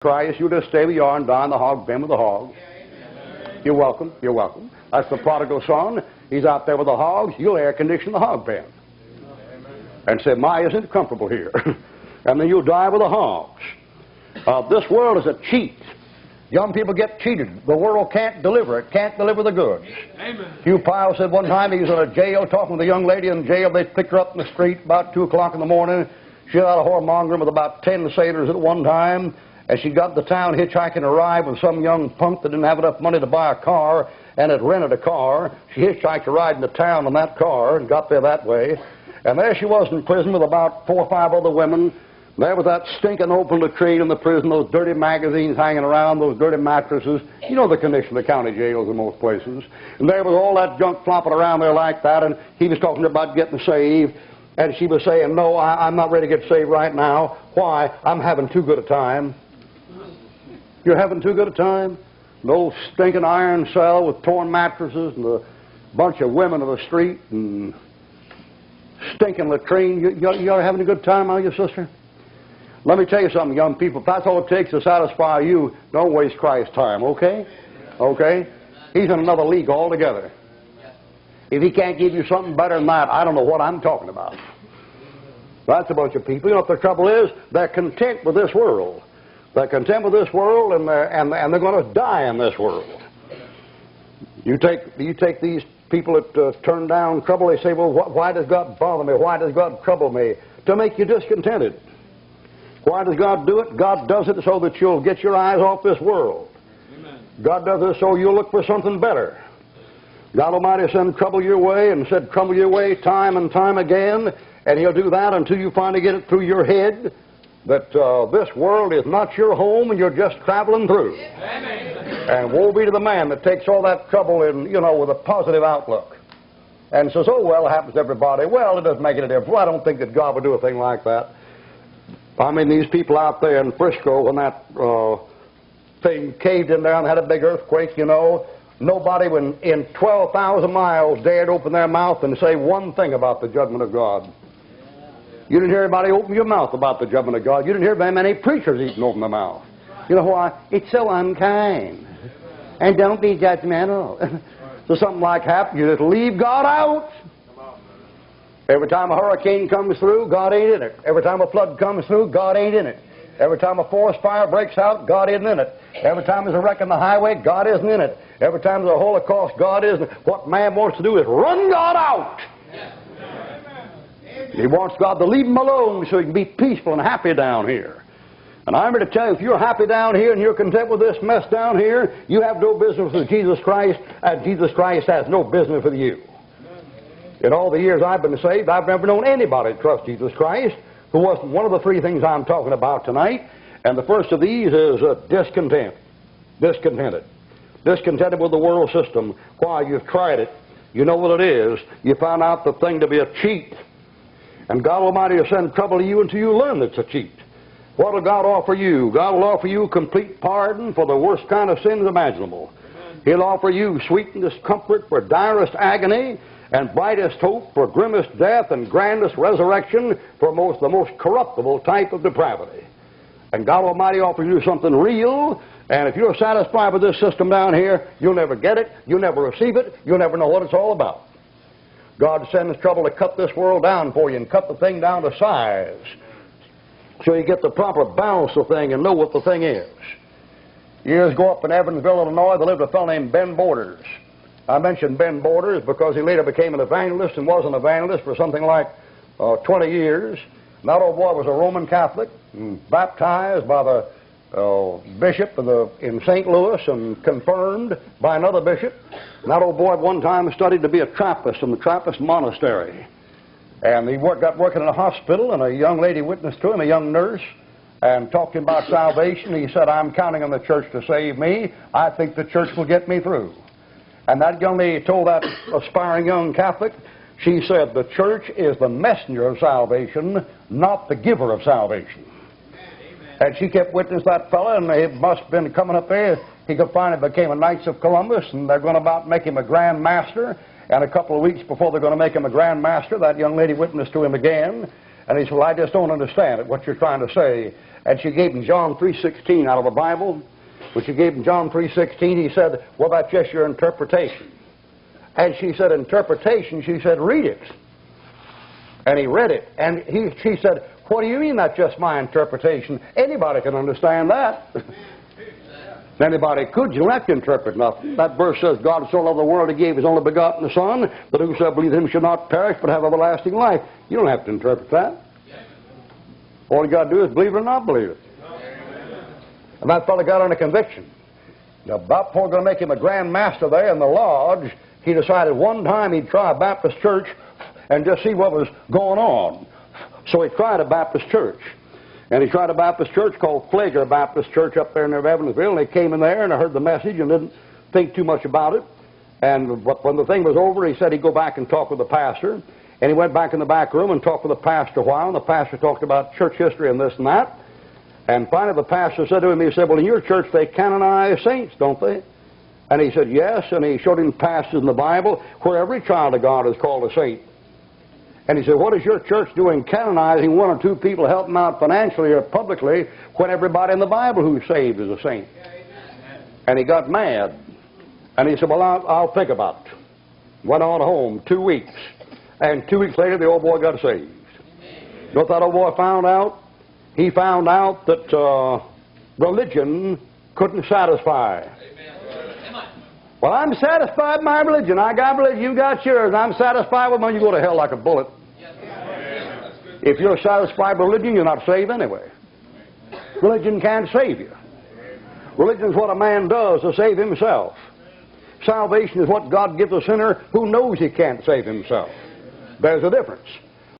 Christ, you just stay where you are and die in the hog pen with the hogs. You're welcome. You're welcome. That's the prodigal son. He's out there with the hogs. You'll air condition the hog pen. And say, my, isn't it comfortable here? And then you'll die with the hogs. This world is a cheat. Young people get cheated. The world can't deliver it, can't deliver the goods. Amen. Hugh Pyle said one time he was in a jail talking with a young lady in jail. They picked her up in the street about 2 o'clock in the morning. She was out of whoremongering with about 10 sailors at one time. And she got to town hitchhiking a ride with some young punk that didn't have enough money to buy a car and had rented a car. She hitchhiked a ride into town in that car and got there that way. And there she was in prison with about 4 or 5 other women. There was that stinking open latrine in the prison, those dirty magazines hanging around, those dirty mattresses. You know the condition of the county jails in most places. And there was all that junk flopping around there like that, and he was talking about getting saved. And she was saying, no, I'm not ready to get saved right now. Why? I'm having too good a time. You're having too good a time? An old stinking iron cell with torn mattresses and a bunch of women on the street and stinking latrine. You're having a good time, are you, sister? Let me tell you something, young people. If that's all it takes to satisfy you, don't waste Christ's time, okay? Okay? He's in another league altogether. If he can't give you something better than that, I don't know what I'm talking about. That's a bunch of people. You know what the trouble is? They're content with this world. They're content with this world, and they're going to die in this world. You take these people that turn down trouble. They say, well, why does God bother me? Why does God trouble me? To make you discontented. Why does God do it? God does it so that you'll get your eyes off this world. Amen. God does it so you'll look for something better. God Almighty sent trouble your way and said trouble your way time and time again, and He'll do that until you finally get it through your head that this world is not your home and you're just traveling through. Amen. And woe be to the man that takes all that trouble in, with a positive outlook and says, oh, well, it happens to everybody. Well, it doesn't make any difference. Well, I don't think that God would do a thing like that. I mean, these people out there in Frisco, when that thing caved in there and had a big earthquake, nobody in 12,000 miles dared open their mouth and say one thing about the judgment of God. You didn't hear anybody open your mouth about the judgment of God. You didn't hear very many preachers even open their mouth. You know why? It's so unkind. And don't be judgmental. So something like happens, you just leave God out. Every time a hurricane comes through, God ain't in it. Every time a flood comes through, God ain't in it. Every time a forest fire breaks out, God isn't in it. Every time there's a wreck on the highway, God isn't in it. Every time there's a Holocaust, God isn't. What man wants to do is run God out. He wants God to leave him alone so he can be peaceful and happy down here. And I'm here to tell you, if you're happy down here and you're content with this mess down here, you have no business with Jesus Christ, and Jesus Christ has no business with you. In all the years I've been saved, I've never known anybody to trust Jesus Christ who wasn't one of the 3 things I'm talking about tonight. And the first of these is discontent. Discontented. Discontented with the world system. Why? You've tried it. You know what it is. You found out the thing to be a cheat. And God Almighty will send trouble to you until you learn it's a cheat. What will God offer you? God will offer you complete pardon for the worst kind of sins imaginable. He'll offer you sweetest comfort for direst agony, and brightest hope for grimmest death, and grandest resurrection for the most corruptible type of depravity. And God Almighty offers you something real, and if you're satisfied with this system down here, you'll never get it, you'll never receive it, you'll never know what it's all about. God sends trouble to cut this world down for you and cut the thing down to size so you get the proper balance of the thing and know what the thing is. Years ago up in Evansville, Illinois, there lived a fellow named Ben Borders. I mentioned Ben Borders because he later became an evangelist and was an evangelist for something like 20 years. And that old boy was a Roman Catholic, baptized by the bishop in St. Louis and confirmed by another bishop. And that old boy at one time studied to be a Trappist in the Trappist monastery. And he got working in a hospital, and a young lady witnessed to him, a young nurse, and talked to him about salvation. He said, I'm counting on the church to save me. I think the church will get me through. And that young lady told that aspiring young Catholic, she said, the church is the messenger of salvation, not the giver of salvation. Amen. And she kept witness that fellow, and it must have been coming up there. He finally became a Knights of Columbus, and they're going to about make him a Grand Master. And a couple of weeks before they're going to make him a Grand Master, that young lady witnessed to him again. And he said, well, I just don't understand it, what you're trying to say. And she gave him John 3:16 out of the Bible. When she gave him John 3:16, he said, what about just your interpretation? And she said, interpretation? She said, read it. And he read it. And she said, what do you mean that's just my interpretation? Anybody can understand that. Anybody could. You don't have to interpret nothing. That verse says, God so loved the world, He gave His only begotten Son, that whosoever believes in Him should not perish, but have everlasting life. You don't have to interpret that. All you got to do is believe it or not believe it. And that fellow got on a conviction. Now, about before going to make him a grand master there in the lodge, he decided one time he'd try a Baptist church and just see what was going on. So he tried a Baptist church. And he tried a Baptist church called Flager Baptist Church up there near Evansville. And he came in there and I heard the message and didn't think too much about it. And when the thing was over, he said he'd go back and talk with the pastor. And he went back in the back room and talked with the pastor a while. And the pastor talked about church history and this and that. And finally the pastor said to him, he said, well, in your church they canonize saints, don't they? And he said, yes. And he showed him passages in the Bible where every child of God is called a saint. And he said, what is your church doing canonizing one or two people, helping out financially or publicly, when everybody in the Bible who's saved is a saint? And he got mad. And he said, well, I'll think about it. Went on home 2 weeks. And 2 weeks later, the old boy got saved. You know what that old boy found out? He found out that religion couldn't satisfy. Well, I'm satisfied with my religion. I got religion, you got yours. I'm satisfied with mine. You go to hell like a bullet. If you're satisfied with religion, you're not saved anyway. Religion can't save you. Religion is what a man does to save himself. Salvation is what God gives a sinner who knows he can't save himself. There's a difference.